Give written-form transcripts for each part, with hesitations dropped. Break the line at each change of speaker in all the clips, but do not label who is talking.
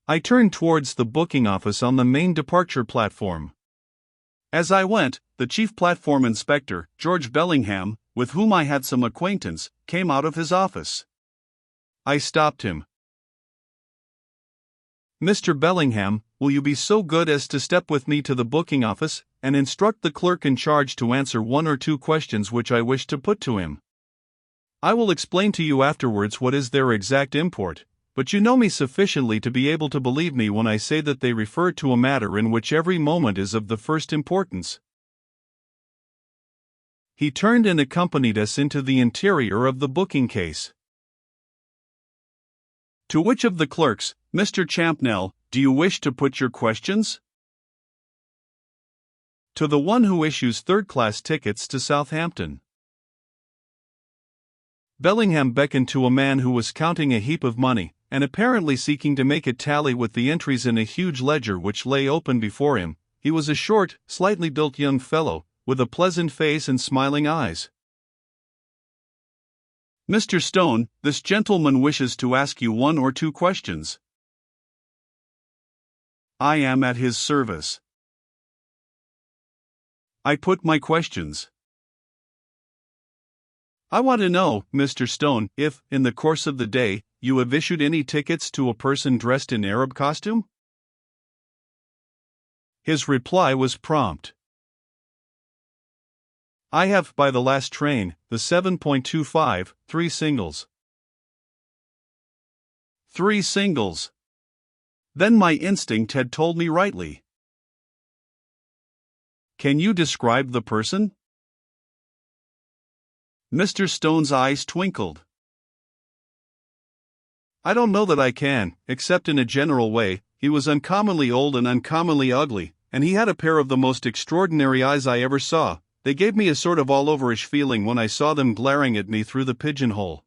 I turned towards the booking office on the main departure platform. As I went, the chief platform inspector, George Bellingham, with whom I had some acquaintance, came out of his office. I stopped him. "Mr. Bellingham, will you be so good as to step with me to the booking office, and instruct the clerk in charge to answer one or two questions which I wish to put to him? I will explain to you afterwards what is their exact import, but you know me sufficiently to be able to believe me when I say that they refer to a matter in which every moment is of the first importance." He turned and accompanied us into the interior of the booking case. "To which of the clerks, Mr. Champnell, do you wish to put your questions?" "To the one who issues third-class tickets to Southampton." Bellingham beckoned to a man who was counting a heap of money, and apparently seeking to make it tally with the entries in a huge ledger which lay open before him. He was a short, slightly built young fellow, with a pleasant face and smiling eyes. "Mr. Stone, this gentleman wishes to ask you one or two questions." "I am at his service." I put my questions. "I want to know, Mr. Stone, if, in the course of the day, you have issued any tickets to a person dressed in Arab costume?" His reply was prompt. "I have, by the last train, the 7.25, 3 singles." 3 singles. Then my instinct had told me rightly. "Can you describe the person?" Mr. Stone's eyes twinkled. "I don't know that I can, except in a general way. He was uncommonly old and uncommonly ugly, and he had a pair of the most extraordinary eyes I ever saw. They gave me a sort of all-overish feeling when I saw them glaring at me through the pigeonhole.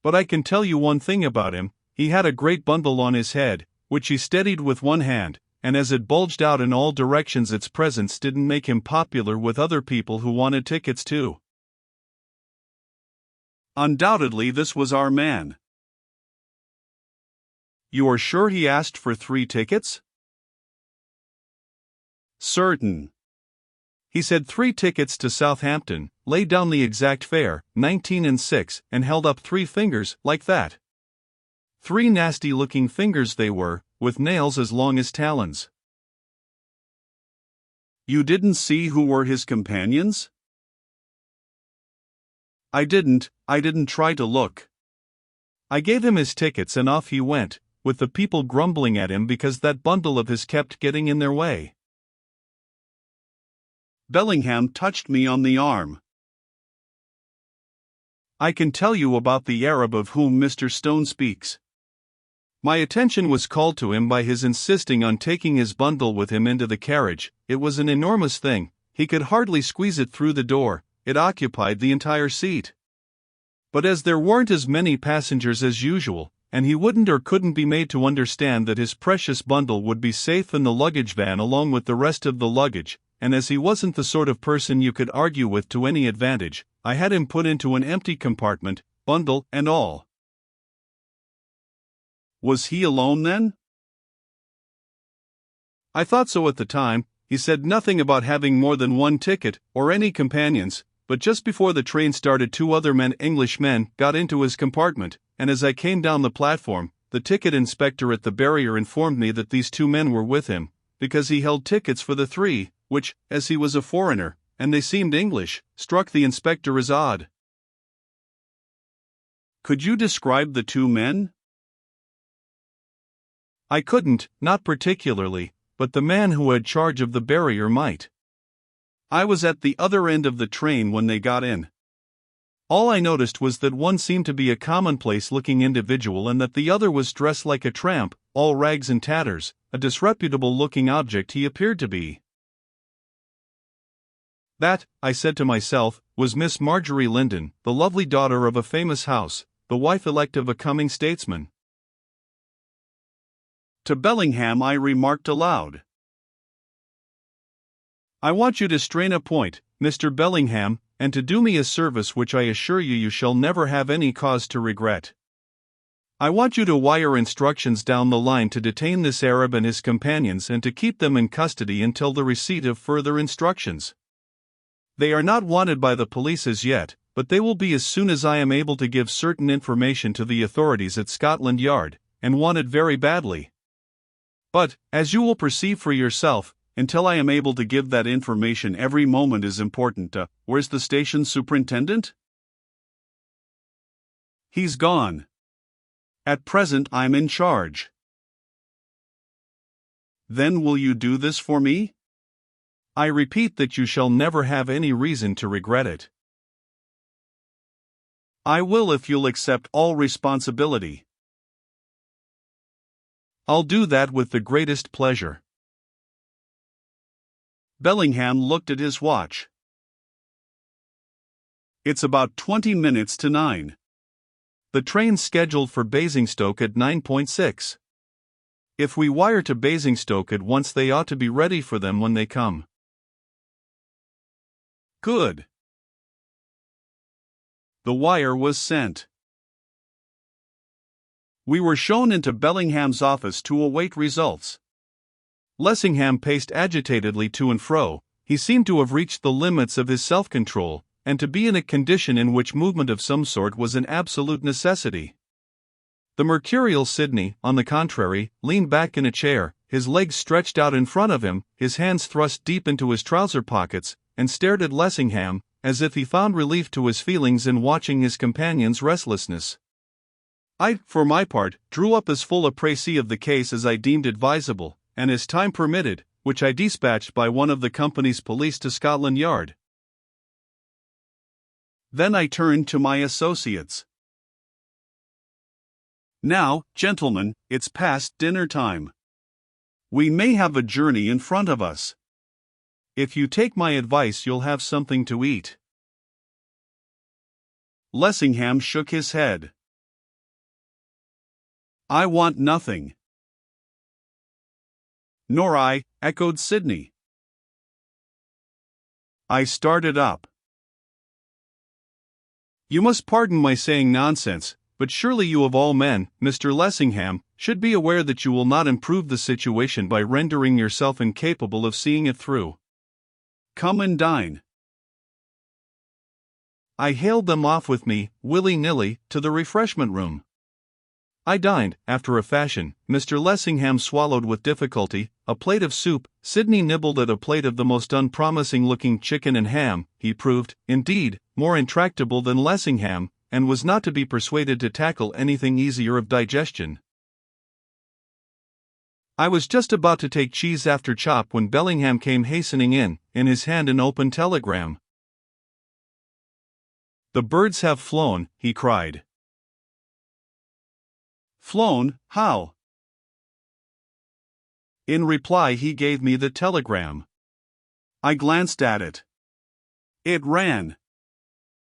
But I can tell you one thing about him: he had a great bundle on his head, which he steadied with one hand, and as it bulged out in all directions its presence didn't make him popular with other people who wanted tickets too." Undoubtedly this was our man. "You are sure he asked for 3 tickets?" "Certain. He said 3 tickets to Southampton, laid down the exact fare, 19 and 6, and held up 3 fingers, like that. 3 nasty-looking fingers they were, with nails as long as talons." "You didn't see who were his companions?" I didn't try to look. I gave him his tickets and off he went, with the people grumbling at him because that bundle of his kept getting in their way." Bellingham touched me on the arm. "I can tell you about the Arab of whom Mr. Stone speaks." My attention was called to him by his insisting on taking his bundle with him into the carriage. It was an enormous thing, he could hardly squeeze it through the door, it occupied the entire seat. But as there weren't as many passengers as usual, and he wouldn't or couldn't be made to understand that his precious bundle would be safe in the luggage van along with the rest of the luggage, and as he wasn't the sort of person you could argue with to any advantage, I had him put into an empty compartment, bundle and all. Was he alone then? I thought so at the time. He said nothing about having more than 1 ticket, or any companions, but just before the train started 2 other English men, got into his compartment, and as I came down the platform, the ticket inspector at the barrier informed me that these 2 men were with him, because he held tickets for the 3, which, as he was a foreigner, and they seemed English, struck the inspector as odd. Could you describe the 2 men? I couldn't, not particularly, but the man who had charge of the barrier might. I was at the other end of the train when they got in. All I noticed was that one seemed to be a commonplace-looking individual and that the other was dressed like a tramp, all rags and tatters, a disreputable-looking object he appeared to be. That, I said to myself, was Miss Marjorie Linden, the lovely daughter of a famous house, the wife-elect of a coming statesman. To Bellingham I remarked aloud. I want you to strain a point, Mr. Bellingham, and to do me a service which I assure you you shall never have any cause to regret. I want you to wire instructions down the line to detain this Arab and his companions and to keep them in custody until the receipt of further instructions. They are not wanted by the police as yet, but they will be as soon as I am able to give certain information to the authorities at Scotland Yard, and wanted very badly. But, as you will perceive for yourself, until I am able to give that information, every moment is important. Where's the station superintendent? He's gone. At present I'm in charge. Then will you do this for me? I repeat that you shall never have any reason to regret it. I will if you'll accept all responsibility. I'll do that with the greatest pleasure. Bellingham looked at his watch. It's about 20 minutes to 9. The train's scheduled for Basingstoke at 9:6. If we wire to Basingstoke at once, they ought to be ready for them when they come. Good. The wire was sent. We were shown into Bellingham's office to await results. Lessingham paced agitatedly to and fro. He seemed to have reached the limits of his self-control, and to be in a condition in which movement of some sort was an absolute necessity. The mercurial Sidney, on the contrary, leaned back in a chair, his legs stretched out in front of him, his hands thrust deep into his trouser pockets, and stared at Lessingham, as if he found relief to his feelings in watching his companion's restlessness. I, for my part, drew up as full a précis of the case as I deemed advisable, and as time permitted, which I dispatched by one of the company's police to Scotland Yard. Then I turned to my associates. Now, gentlemen, it's past dinner time. We may have a journey in front of us. If you take my advice, you'll have something to eat. Lessingham shook his head. I want nothing. Nor I, echoed Sidney. I started up. You must pardon my saying nonsense, but surely you of all men, Mr. Lessingham, should be aware that you will not improve the situation by rendering yourself incapable of seeing it through. Come and dine. I hailed them off with me, willy-nilly, to the refreshment room. I dined, after a fashion. Mr. Lessingham swallowed with difficulty a plate of soup. Sidney nibbled at a plate of the most unpromising-looking chicken and ham. He proved, indeed, more intractable than Lessingham, and was not to be persuaded to tackle anything easier of digestion. I was just about to take cheese after chop when Bellingham came hastening in his hand an open telegram. The birds have flown, he cried. Flown, how? In reply he gave me the telegram. I glanced at it. It ran.